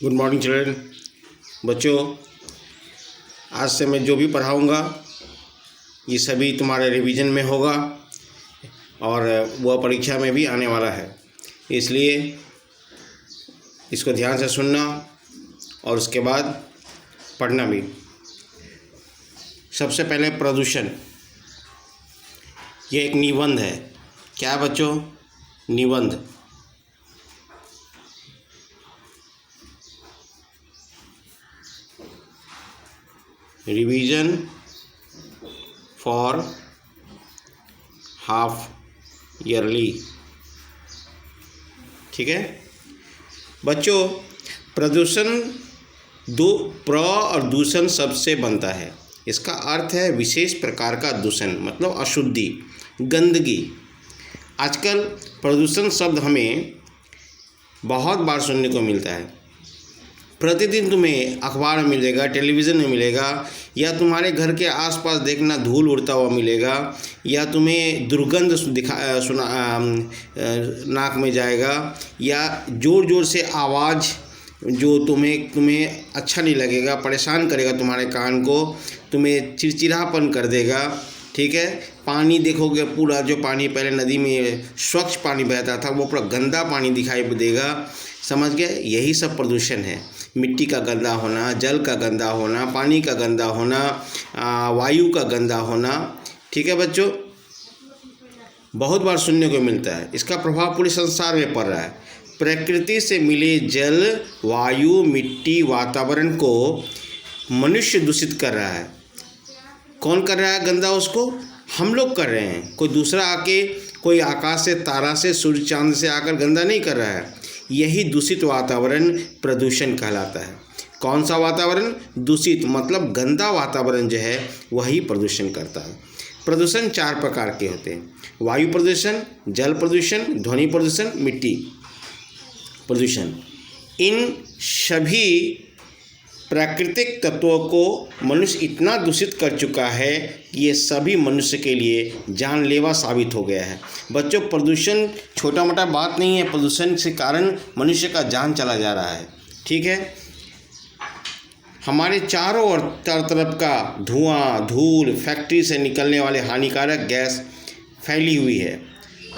Good morning children. बच्चों, आज से मैं जो भी पढ़ाऊँगा ये सभी तुम्हारे रिवीजन में होगा और वह परीक्षा में भी आने वाला है, इसलिए इसको ध्यान से सुनना और उसके बाद पढ़ना भी। सबसे पहले प्रदूषण, ये एक निबंध है। क्या बच्चों? निबंध। Revision for half yearly. ठीक है बच्चों, प्रदूषण दो प्र और दूषण सबसे बनता है। इसका अर्थ है विशेष प्रकार का दूषण, मतलब अशुद्धि, गंदगी। आजकल प्रदूषण शब्द हमें बहुत बार सुनने को मिलता है। प्रतिदिन तुम्हें अखबार में मिलेगा, टेलीविज़न में मिलेगा, या तुम्हारे घर के आसपास देखना धूल उड़ता हुआ मिलेगा, या तुम्हें दुर्गंध नाक में जाएगा, या ज़ोर ज़ोर से आवाज़ जो तुम्हें अच्छा नहीं लगेगा, परेशान करेगा तुम्हारे कान को, तुम्हें चिड़चिड़ापन कर देगा। ठीक है, पानी देखोगे पूरा, जो पानी पहले नदी में स्वच्छ पानी बहता था वो पूरा गंदा पानी दिखाई देगा। समझ गए? यही सब प्रदूषण है। मिट्टी का गंदा होना, जल का गंदा होना, पानी का गंदा होना, वायु का गंदा होना। ठीक है बच्चों, बहुत बार सुनने को मिलता है। इसका प्रभाव पूरे संसार में पड़ रहा है। प्रकृति से मिले जल, वायु, मिट्टी, वातावरण को मनुष्य दूषित कर रहा है। कौन कर रहा है गंदा? उसको हम लोग कर रहे हैं। कोई दूसरा आके, कोई आकाश से, तारा से, सूर्य चांद से आकर गंदा नहीं कर रहा है। यही दूषित वातावरण प्रदूषण कहलाता है। कौन सा वातावरण? दूषित, मतलब गंदा वातावरण जो है वही प्रदूषण करता है। प्रदूषण 4 प्रकार के होते हैं: वायु प्रदूषण, जल प्रदूषण, ध्वनि प्रदूषण, मिट्टी प्रदूषण। इन सभी प्राकृतिक तत्वों को मनुष्य इतना दूषित कर चुका है कि ये सभी मनुष्य के लिए जानलेवा साबित हो गया है। बच्चों, प्रदूषण छोटा मोटा बात नहीं है। प्रदूषण के कारण मनुष्य का जान चला जा रहा है। ठीक है, हमारे चारों ओर तरफ का धुआं, धूल, फैक्ट्री से निकलने वाले हानिकारक गैस फैली हुई है,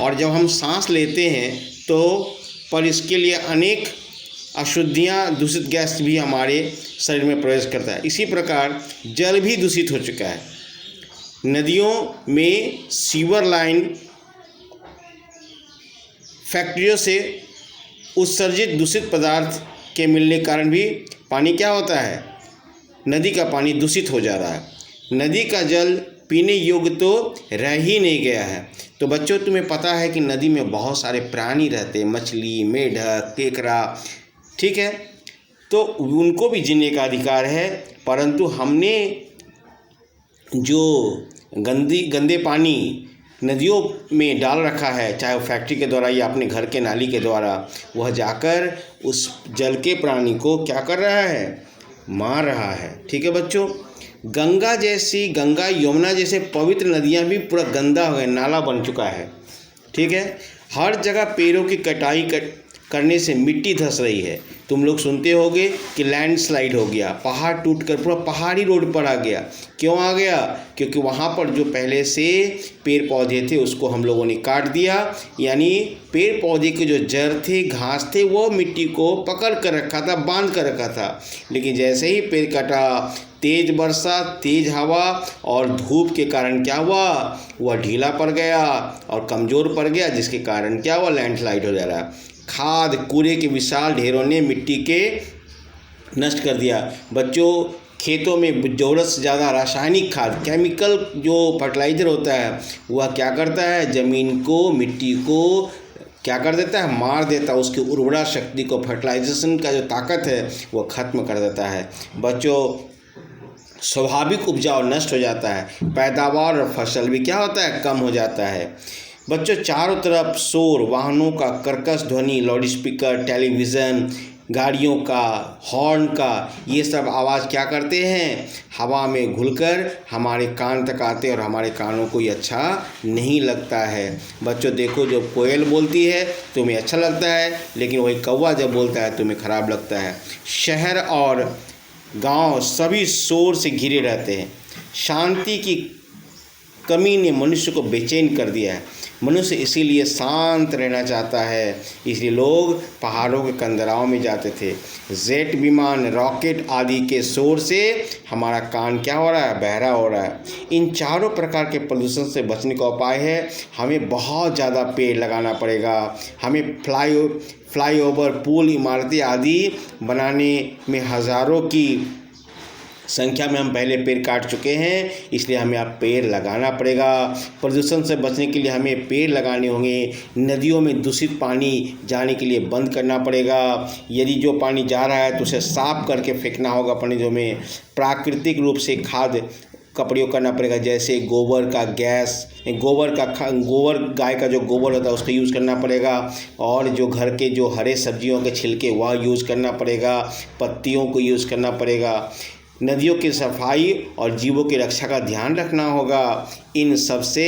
और जब हम सांस लेते हैं तो पर इसके लिए अनेक अशुद्धियाँ, दूषित गैस भी हमारे शरीर में प्रवेश करता है। इसी प्रकार जल भी दूषित हो चुका है। नदियों में सीवर लाइन, फैक्ट्रियों से उत्सर्जित दूषित पदार्थ के मिलने के कारण भी पानी क्या होता है? नदी का पानी दूषित हो जा रहा है। नदी का जल पीने योग्य तो रह ही नहीं गया है। तो बच्चों, तुम्हें पता है कि नदी में बहुत सारे प्राणी रहते हैं, मछली, मेढक, केकड़ा। ठीक है, तो उनको भी जीने का अधिकार है, परंतु हमने जो गंदे पानी नदियों में डाल रखा है, चाहे वो फैक्ट्री के द्वारा या अपने घर के नाली के द्वारा, वह जाकर उस जल के प्राणी को क्या कर रहा है? मार रहा है। ठीक है बच्चों, गंगा, यमुना जैसे पवित्र नदियाँ भी पूरा गंदा हो गया, नाला बन चुका है। ठीक है, हर जगह पेड़ों की कटाई करने से मिट्टी धंस रही है। तुम लोग सुनते होगे कि लैंडस्लाइड हो गया, पहाड़ टूटकर पूरा पहाड़ी रोड पर आ गया। क्यों आ गया? क्योंकि वहाँ पर जो पहले से पेड़ पौधे थे उसको हम लोगों ने काट दिया। यानी पेड़ पौधे के जो जड़ थे, घास थे, वो मिट्टी को पकड़ कर रखा था, बांध कर रखा था। लेकिन जैसे ही पेड़ कटा, तेज वर्षा, तेज हवा और धूप के कारण क्या हुआ? वह ढीला पड़ गया और कमज़ोर पड़ गया, जिसके कारण क्या हुआ? लैंडस्लाइड हो जा रहा है। खाद, कूड़े के विशाल ढेरों ने मिट्टी के नष्ट कर दिया। बच्चों, खेतों में ज़रूरत से ज़्यादा रासायनिक खाद, केमिकल जो फर्टिलाइज़र होता है, वह क्या करता है? ज़मीन को, मिट्टी को क्या कर देता है? मार देता है। उसकी उर्वरा शक्ति को, फर्टिलाइजेशन का जो ताकत है वो ख़त्म कर देता है। बच्चों, स्वाभाविक उपजाऊ नष्ट हो जाता है। पैदावार और फसल भी क्या होता है? कम हो जाता है। बच्चों, चारों तरफ शोर, वाहनों का कर्कश ध्वनि, लाउड स्पीकर, टेलीविज़न, गाड़ियों का, हॉर्न का, ये सब आवाज़ क्या करते हैं, हवा में घुलकर हमारे कान तक आते हैं और हमारे कानों को ये अच्छा नहीं लगता है। बच्चों देखो, जब कोयल बोलती है तुम्हें अच्छा लगता है, लेकिन वही कौवा जब बोलता है तुम्हें ख़राब लगता है। शहर और गांव सभी शोर से घिरे रहते हैं। शांति की कमी ने मनुष्य को बेचैन कर दिया है। मनुष्य इसीलिए शांत रहना चाहता है, इसलिए लोग पहाड़ों के कंदराओं में जाते थे। जेट विमान, रॉकेट आदि के शोर से हमारा कान क्या हो रहा है, बहरा हो रहा है। इन चारों प्रकार के प्रदूषण से बचने का उपाय है, हमें बहुत ज़्यादा पेड़ लगाना पड़ेगा। हमें फ्लाईओवर, पुल, इमारतें आदि बनाने में हज़ारों की संख्या में हम पहले पेड़ काट चुके हैं, इसलिए हमें अब पेड़ लगाना पड़ेगा। प्रदूषण से बचने के लिए हमें पेड़ लगाने होंगे। नदियों में दूषित पानी जाने के लिए बंद करना पड़ेगा। यदि जो पानी जा रहा है तो उसे साफ करके फेंकना होगा नदियों में। प्राकृतिक रूप से खाद का प्रयोग करना पड़ेगा, जैसे गोबर का गैस, गोबर गाय का जो गोबर होता है उसका यूज़ करना पड़ेगा। और जो घर के जो हरे सब्जियों के छिलके वह यूज़ करना पड़ेगा। पत्तियों को यूज़ करना पड़ेगा। नदियों की सफाई और जीवों की रक्षा का ध्यान रखना होगा। इन सबसे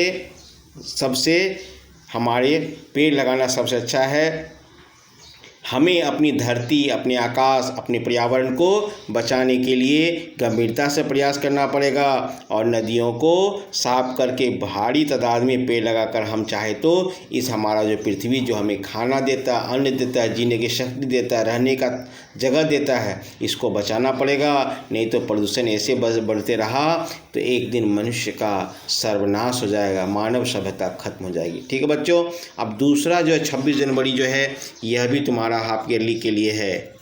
हमारे पेड़ लगाना सबसे अच्छा है। हमें अपनी धरती, अपने आकाश, अपने पर्यावरण को बचाने के लिए गंभीरता से प्रयास करना पड़ेगा और नदियों को साफ करके भारी तादाद में पेड़ लगाकर हम चाहे तो इस हमारा जो पृथ्वी जो हमें खाना देता है, अन्न देता है, जीने की शक्ति देता है, रहने का जगह देता है, इसको बचाना पड़ेगा। नहीं तो प्रदूषण ऐसे बढ़ते रहा तो एक दिन मनुष्य का सर्वनाश हो जाएगा, मानव सभ्यता खत्म हो जाएगी। ठीक है बच्चों, अब दूसरा जो 26 जनवरी जो है यह भी तुम्हारा हाफ ईयरली के लिए है।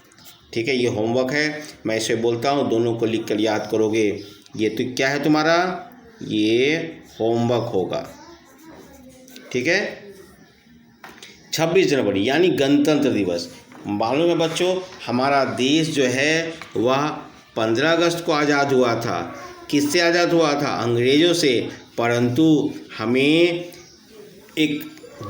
ठीक है, ये होमवर्क है, मैं इसे बोलता हूँ, दोनों को लिख कर याद करोगे। ये तो क्या है तुम्हारा, ये होमवर्क होगा। ठीक है, 26 जनवरी यानी गणतंत्र दिवस। मालूम है बच्चों, हमारा देश जो है वह 15 अगस्त को आज़ाद हुआ था। किससे आज़ाद हुआ था, अंग्रेज़ों से। परंतु हमें एक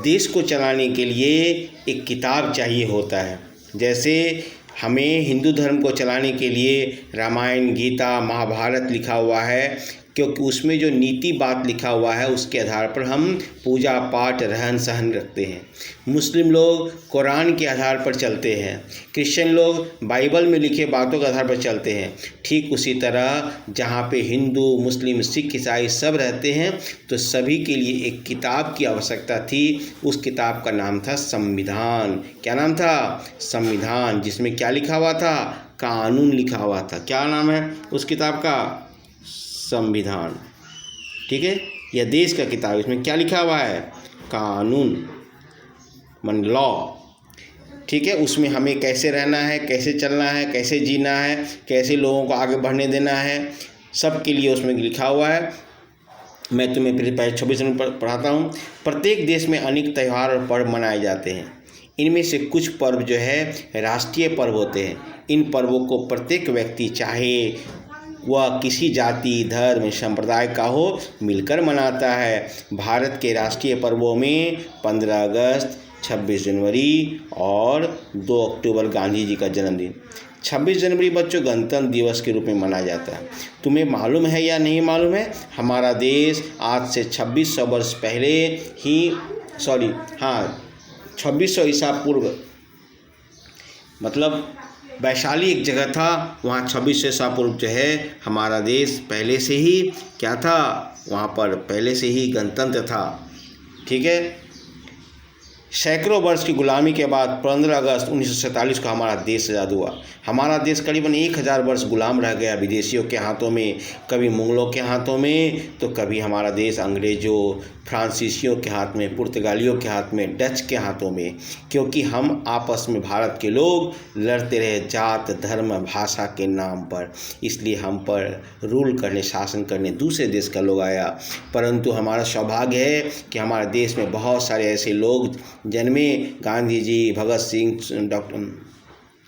देश को चलाने के लिए एक किताब चाहिए होता है। जैसे हमें हिंदू धर्म को चलाने के लिए रामायण, गीता, महाभारत लिखा हुआ है, क्योंकि उसमें जो नीति बात लिखा हुआ है उसके आधार पर हम पूजा पाठ, रहन सहन रखते हैं। मुस्लिम लोग कुरान के आधार पर चलते हैं, क्रिश्चियन लोग बाइबल में लिखे बातों के आधार पर चलते हैं। ठीक उसी तरह जहाँ पे हिंदू, मुस्लिम, सिख, ईसाई सब रहते हैं, तो सभी के लिए एक किताब की आवश्यकता थी। उस किताब का नाम था संविधान। क्या नाम था, संविधान, जिसमें क्या लिखा हुआ था, कानून लिखा हुआ था। क्या नाम है उस किताब का, संविधान। ठीक है, यह देश का किताब, इसमें क्या लिखा हुआ है, कानून, मन लॉ। ठीक है, उसमें हमें कैसे रहना है, कैसे चलना है, कैसे जीना है, कैसे लोगों को आगे बढ़ने देना है, सब के लिए उसमें लिखा हुआ है। मैं तुम्हें फिर 26 जनवरी पढ़ाता हूँ। प्रत्येक देश में अनेक त्यौहार और पर्व मनाए जाते हैं। इनमें से कुछ पर्व जो है राष्ट्रीय पर्व होते हैं। इन पर्वों को प्रत्येक व्यक्ति, चाहे वह किसी जाति, धर्म, संप्रदाय का हो, मिलकर मनाता है। भारत के राष्ट्रीय पर्वों में 15 अगस्त, 26 जनवरी और 2 अक्टूबर गांधी जी का जन्मदिन। 26 जनवरी बच्चों गणतंत्र दिवस के रूप में मनाया जाता है। तुम्हें मालूम है या नहीं मालूम है, हमारा देश आज से 2600 वर्ष पहले ही 2600 ईसा पूर्व, मतलब वैशाली एक जगह था, वहाँ 2600 ईसा पूर्व जो है हमारा देश पहले से ही क्या था, वहाँ पर पहले से ही गणतंत्र था। ठीक है, सैकड़ों वर्ष की गुलामी के बाद 15 अगस्त 1947 को हमारा देश आज़ाद हुआ। हमारा देश करीबन 1000 वर्ष गुलाम रह गया विदेशियों के हाथों में, कभी मुगलों के हाथों में, तो कभी हमारा देश अंग्रेज़ों, फ्रांसीसियों के हाथ में, पुर्तगालियों के हाथ में, डच के हाथों में। क्योंकि हम आपस में भारत के लोग लड़ते रहे जात, धर्म, भाषा के नाम पर, इसलिए हम पर रूल करने, शासन करने दूसरे देश का लोग आया। परंतु हमारा सौभाग्य है कि हमारे देश में बहुत सारे ऐसे लोग जन्मे, गांधी जी, भगत सिंह,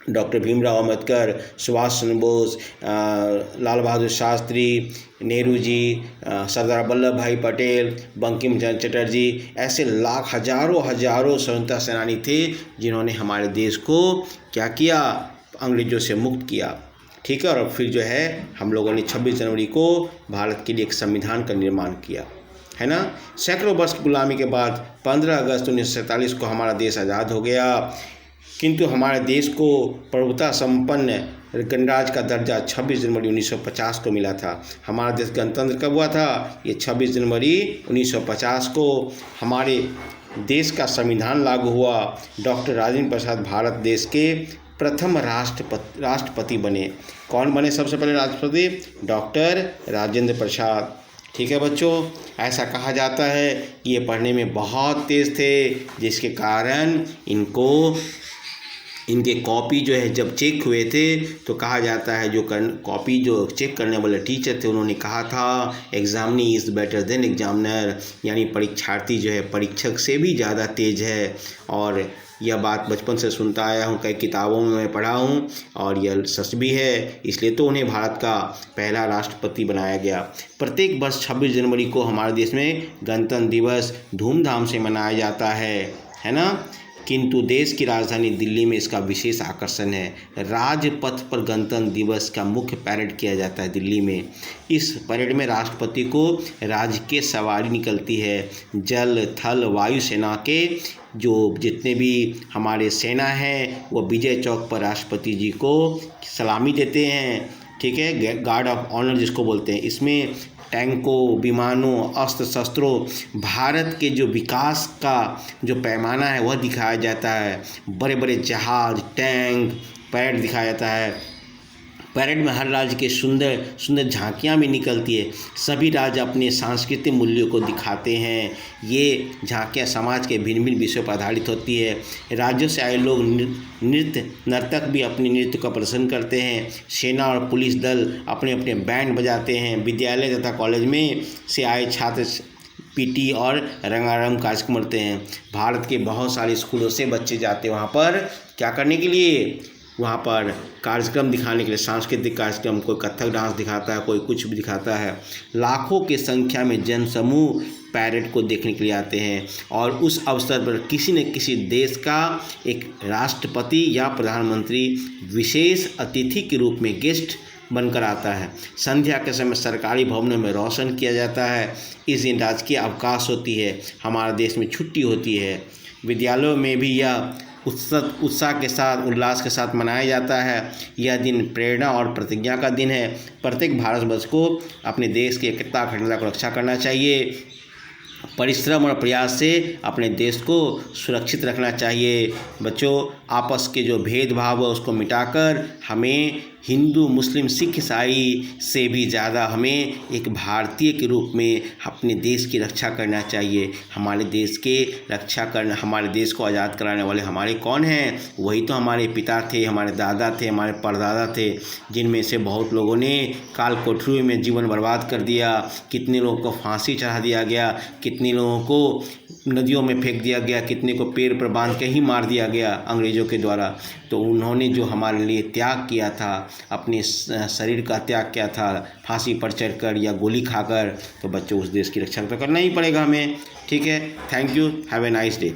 डॉक्टर भीमराव अम्बेडकर, सुभाष चंद्र बोस, लाल बहादुर शास्त्री, नेहरू जी, सरदार वल्लभ भाई पटेल, बंकिम चंद्र चटर्जी, ऐसे हजारों स्वतंत्रता सेनानी थे जिन्होंने हमारे देश को क्या किया, अंग्रेज़ों से मुक्त किया, ठीक है। और फिर जो है हम लोगों ने 26 जनवरी को भारत के लिए एक संविधान का निर्माण किया, है ना। सैकड़ों वर्ष की गुलामी के बाद 15 अगस्त 1947 को हमारा देश आज़ाद हो गया, किंतु हमारे देश को प्रभुता संपन्न गणराज्य का दर्जा 26 जनवरी 1950 को मिला था। हमारा देश गणतंत्र कब हुआ था? ये 26 जनवरी 1950 को हमारे देश का संविधान लागू हुआ। डॉक्टर राजेंद्र प्रसाद भारत देश के प्रथम राष्ट्रपति बने। कौन बने सबसे पहले राष्ट्रपति? डॉक्टर राजेंद्र प्रसाद, ठीक है बच्चों। ऐसा कहा जाता है कि ये पढ़ने में बहुत तेज़ थे, जिसके कारण इनके कॉपी जो है जब चेक हुए थे तो कहा जाता है जो कॉपी जो चेक करने वाले टीचर थे उन्होंने कहा था examinee is better than examiner, यानी परीक्षार्थी जो है परीक्षक से भी ज़्यादा तेज है। और यह बात बचपन से सुनता आया हूँ, कई किताबों में मैं पढ़ा हूँ और यह सच भी है, इसलिए तो उन्हें भारत का पहला राष्ट्रपति बनाया गया। प्रत्येक वर्ष 26 जनवरी को हमारे देश में गणतंत्र दिवस धूमधाम से मनाया जाता है ना। किंतु देश की राजधानी दिल्ली में इसका विशेष आकर्षण है। राजपथ पर गणतंत्र दिवस का मुख्य परेड किया जाता है दिल्ली में। इस परेड में राष्ट्रपति को राजकीय सवारी निकलती है। जल थल वायु सेना के जो जितने भी हमारे सेना हैं वो विजय चौक पर राष्ट्रपति जी को सलामी देते हैं, ठीक है, गार्ड ऑफ ऑनर जिसको बोलते हैं। इसमें टैंकों, विमानों, अस्त्र शस्त्रों, भारत के जो विकास का जो पैमाना है वह दिखाया जाता है। बड़े बड़े जहाज, टैंक, परेड दिखाया जाता है। परेड में हर राज्य के सुंदर सुंदर झांकियाँ भी निकलती है। सभी राज्य अपने सांस्कृतिक मूल्यों को दिखाते हैं। ये झांकियाँ समाज के भिन्न भिन्न विषयों पर आधारित होती है। राज्यों से आए लोग नर्तक भी अपने नृत्य का प्रदर्शन करते हैं। सेना और पुलिस दल अपने अपने बैंड बजाते हैं। विद्यालय तथा कॉलेज में से आए छात्र पीटी और रंगारंग कार्यक्रम करते हैं। भारत के बहुत सारे स्कूलों से बच्चे जाते हैं वहाँ पर क्या करने के लिए? वहाँ पर कार्यक्रम दिखाने के लिए, सांस्कृतिक कार्यक्रम। कोई कथक डांस दिखाता है, कोई कुछ भी दिखाता है। लाखों की संख्या में जनसमूह पैरेड को देखने के लिए आते हैं और उस अवसर पर किसी न किसी देश का एक राष्ट्रपति या प्रधानमंत्री विशेष अतिथि के रूप में गेस्ट बनकर आता है। संध्या के समय सरकारी भवनों में रोशन किया जाता है। इस दिन राजकीय अवकाश होती है। हमारे देश में छुट्टी होती है। विद्यालयों में भी यह उत्साह के साथ, उल्लास के साथ मनाया जाता है। यह दिन प्रेरणा और प्रतिज्ञा का दिन है। प्रत्येक भारतवर्ष को अपने देश की एकता अखंडता को रक्षा करना चाहिए। परिश्रम और प्रयास से अपने देश को सुरक्षित रखना चाहिए। बच्चों, आपस के जो भेदभाव है उसको मिटाकर हमें हिंदू, मुस्लिम, सिख, ईसाई से भी ज़्यादा हमें एक भारतीय के रूप में अपने देश की रक्षा करना चाहिए। हमारे देश के रक्षा करना, हमारे देश को आज़ाद कराने वाले हमारे कौन हैं? वही तो हमारे पिता थे, हमारे दादा थे, हमारे परदादा थे, जिनमें से बहुत लोगों ने काल कोठरी में जीवन बर्बाद कर दिया। कितने लोगों को फांसी चढ़ा दिया गया, कितने लोगों को नदियों में फेंक दिया गया, कितने को पेड़ पर बांध के ही मार दिया गया अंग्रेज़ों के द्वारा। तो उन्होंने जो हमारे लिए त्याग किया था, अपने शरीर का त्याग किया था फांसी पर चढ़कर या गोली खाकर, तो बच्चों उस देश की रक्षा तो करना ही पड़ेगा हमें, ठीक है। Thank you, have a nice day.